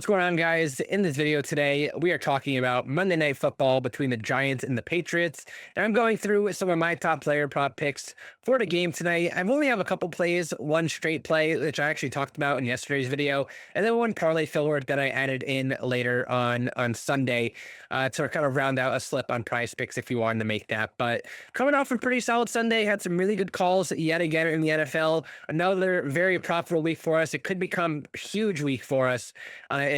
going on, guys? In this video today, we are talking about Monday Night Football between the Giants and the Patriots. And I'm going through some of my top player prop picks for the game tonight. I've only have a couple plays, one straight play, which I actually talked about in yesterday's video, and then one parlay filler that I added in later on Sunday to kind of round out a slip on PrizePicks if you wanted to make that. But coming off a pretty solid Sunday, had some really good calls yet again in the NFL. Another very profitable week for us. It could become a huge week for us.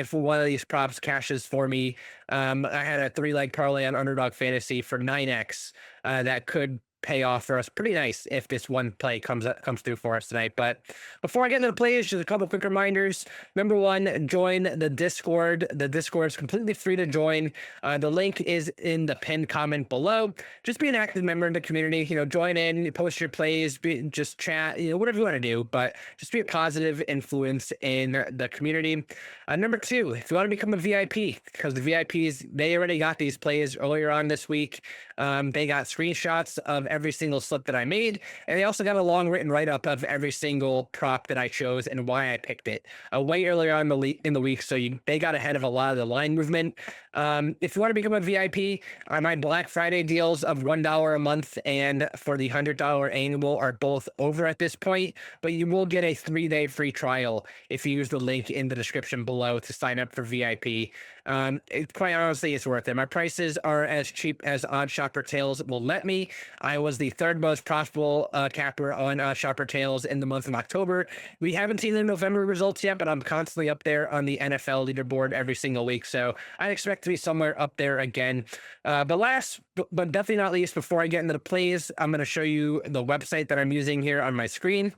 If one of these props cashes for me. I had a 3-leg parlay on Underdog Fantasy for 9x that could pay off for us pretty nice if this one play comes through for us tonight. But before I get into the plays, just a couple quick reminders. Number one, join the Discord. The Discord is completely free to join. The link is in the pinned comment below. Just be an active member of the community. Join in, post your plays, just chat, whatever you want to do, but just be a positive influence in the community. Number two, if you want to become a VIP, because the VIPs, they already got these plays earlier on this week. They got screenshots of every single slip that I made, and they also got a long written write-up of every single prop that I chose and why I picked it way earlier on in the week, so they got ahead of a lot of the line movement. If you want to become a VIP, my Black Friday deals of $1 a month and for the $100 annual are both over at this point, but you will get a 3-day free trial if you use the link in the description below to sign up for VIP. Quite honestly, it's worth it. My prices are as cheap as Odd Shopper Tales will let me. I was the third most profitable capper on Shopper Tales in the month of October. We haven't seen the November results yet, but I'm constantly up there on the NFL leaderboard every single week, so I expect to be somewhere up there again. But last, but definitely not least, before I get into the plays, I'm going to show you the website that I'm using here on my screen.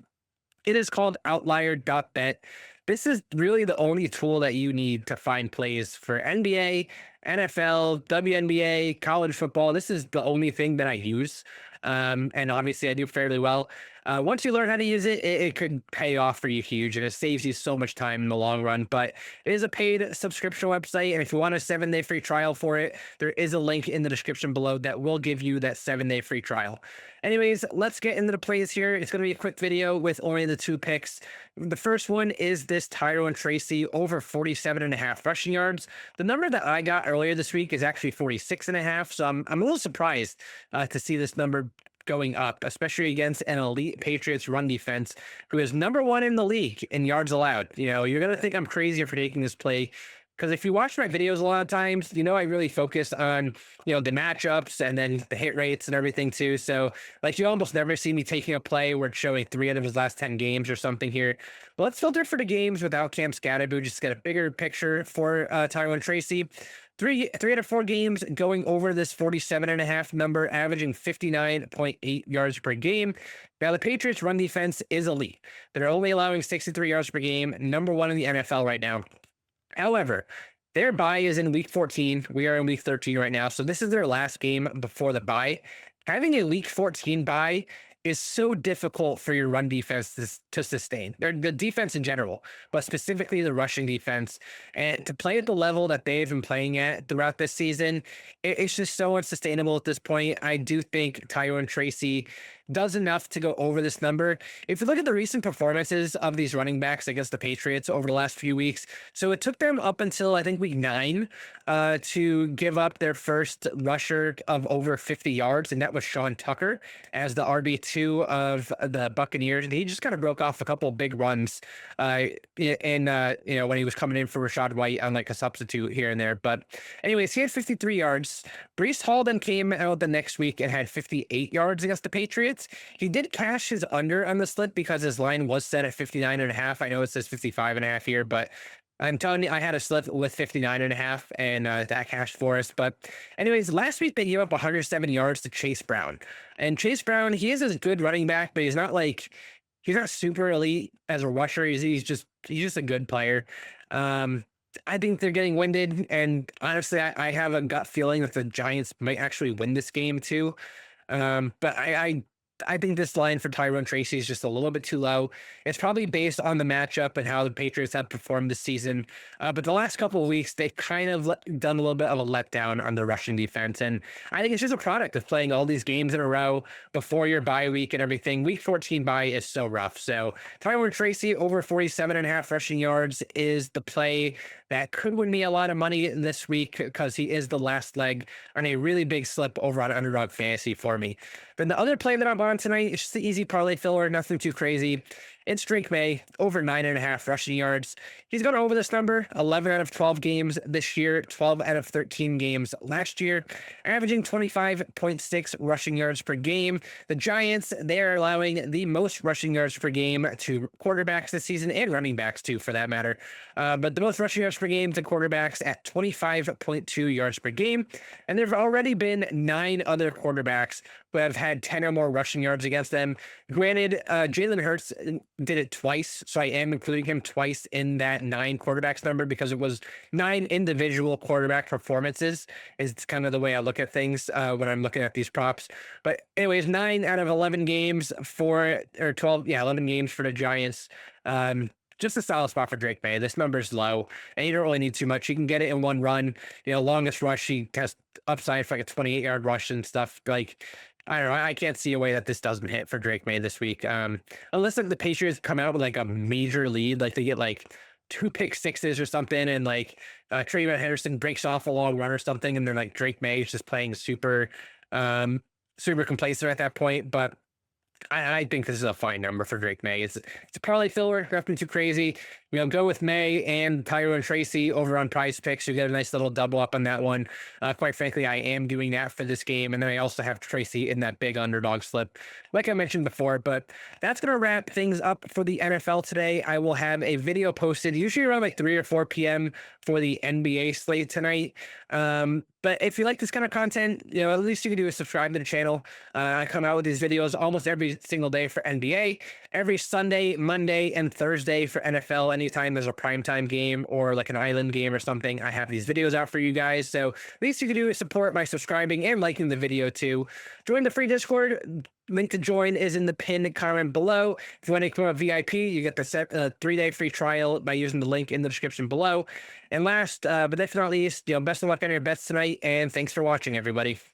It is called Outlier.bet. This is really the only tool that you need to find plays for NBA, NFL, WNBA, college football. This is the only thing that I use. And obviously I do fairly well. Once you learn how to use it, it could pay off for you huge, and it saves you so much time in the long run. But it is a paid subscription website, and if you want a 7-day free trial for it, there is a link in the description below that will give you that 7-day free trial. Anyways, let's get into the plays here. It's going to be a quick video with only the 2 picks. The first one is this Tyrone Tracy over 47.5 rushing yards. The number that I got earlier this week is actually 46.5, so I'm a little surprised to see this number going up, especially against an elite Patriots run defense who is number 1 in the league in yards allowed. You're going to think I'm crazy for taking this play, because if you watch my videos a lot of times, I really focus on, the matchups and then the hit rates and everything too. So like you almost never see me taking a play where it's showing 3 out of his last 10 games or something here. But let's filter for the games without Cam Scatterbo, just get a bigger picture for Tyrone Tracy. 3 out of 4 games going over this 47.5 number, averaging 59.8 yards per game. Now, the Patriots run defense is elite. They're only allowing 63 yards per game, number 1 in the NFL right now. However, their bye is in week 14. We are in week 13 right now. So this is their last game before the bye. Having a week 14 bye is so difficult for your run defense to sustain. They're the defense in general, but specifically the rushing defense. And to play at the level that they've been playing at throughout this season, it's just so unsustainable at this point. I do think Tyrone Tracy does enough to go over this number. If you look at the recent performances of these running backs against the Patriots over the last few weeks, so it took them up until I think week 9 to give up their first rusher of over 50 yards, and that was Sean Tucker as the RB2 of the Buccaneers. And he just kind of broke off a couple of big runs when he was coming in for Rachaad White on like a substitute here and there. But anyways, he had 53 yards. Breece Hall then came out the next week and had 58 yards against the Patriots. He did cash his under on the slip because his line was set at 59.5. I know it says 55.5 here, but I'm telling you, I had a slip with 59.5 and that cashed for us. But anyways, last week they gave up 107 yards to Chase Brown. And Chase Brown, he is a good running back, but he's not super elite as a rusher. He's just a good player. I think they're getting winded, and honestly, I have a gut feeling that the Giants might actually win this game too. But I think this line for Tyrone Tracy is just a little bit too low. It's probably based on the matchup and how the Patriots have performed this season. But the last couple of weeks, they've kind of done a little bit of a letdown on the rushing defense. And I think it's just a product of playing all these games in a row before your bye week and everything. Week 14 bye is so rough. So Tyrone Tracy over 47.5 rushing yards is the play that could win me a lot of money this week because he is the last leg on a really big slip over on Underdog Fantasy for me. But the other play that I'm on tonight is just the easy parlay filler, nothing too crazy. It's Drake May, over 9.5 rushing yards. He's gone over this number 11 out of 12 games this year, 12 out of 13 games last year, averaging 25.6 rushing yards per game. The Giants, they're allowing the most rushing yards per game to quarterbacks this season and running backs too, for that matter. But the most rushing yards per game to quarterbacks at 25.2 yards per game. And there have already been 9 other quarterbacks who have had 10 or more rushing yards against them. Granted, Jalen Hurts did it twice, so I am including him twice in that 9 quarterbacks number because it was 9 individual quarterback performances. Is kind of the way I look at things when I'm looking at these props. But anyways, 9 out of 11 games for, or 12, yeah, 11 games for the Giants. Just a solid spot for Drake May. This number is low, and you don't really need too much. You can get it in one run. Longest rush, he has upside for like a 28-yard rush and stuff. Like, I don't know. I can't see a way that this doesn't hit for Drake May this week. Unless like the Patriots come out with like a major lead, like they get like 2 pick sixes or something, and like Trayvon Henderson breaks off a long run or something, and they're like Drake May is just playing super, super complacent at that point. But I think this is a fine number for Drake May. It's a parlay filler, nothing too crazy. Go with May and Tyrone Tracy over on PrizePicks. You get a nice little double up on that one. Quite frankly, I am doing that for this game. And then I also have Tracy in that big underdog slip, like I mentioned before. But that's going to wrap things up for the NFL today. I will have a video posted usually around like 3 or 4 p.m. for the NBA slate tonight. But if you like this kind of content, at least you can do is subscribe to the channel. I come out with these videos almost every single day for NBA, every Sunday, Monday, and Thursday for NFL. Anytime there's a primetime game or like an island game or something, I have these videos out for you guys. So at least you can do is support by subscribing and liking the video too. Join the free Discord. Link to join is in the pinned comment below. If you want to become a VIP, you get the 3-day free trial by using the link in the description below. And last, but definitely not least, best of luck on your bets tonight, and thanks for watching, everybody.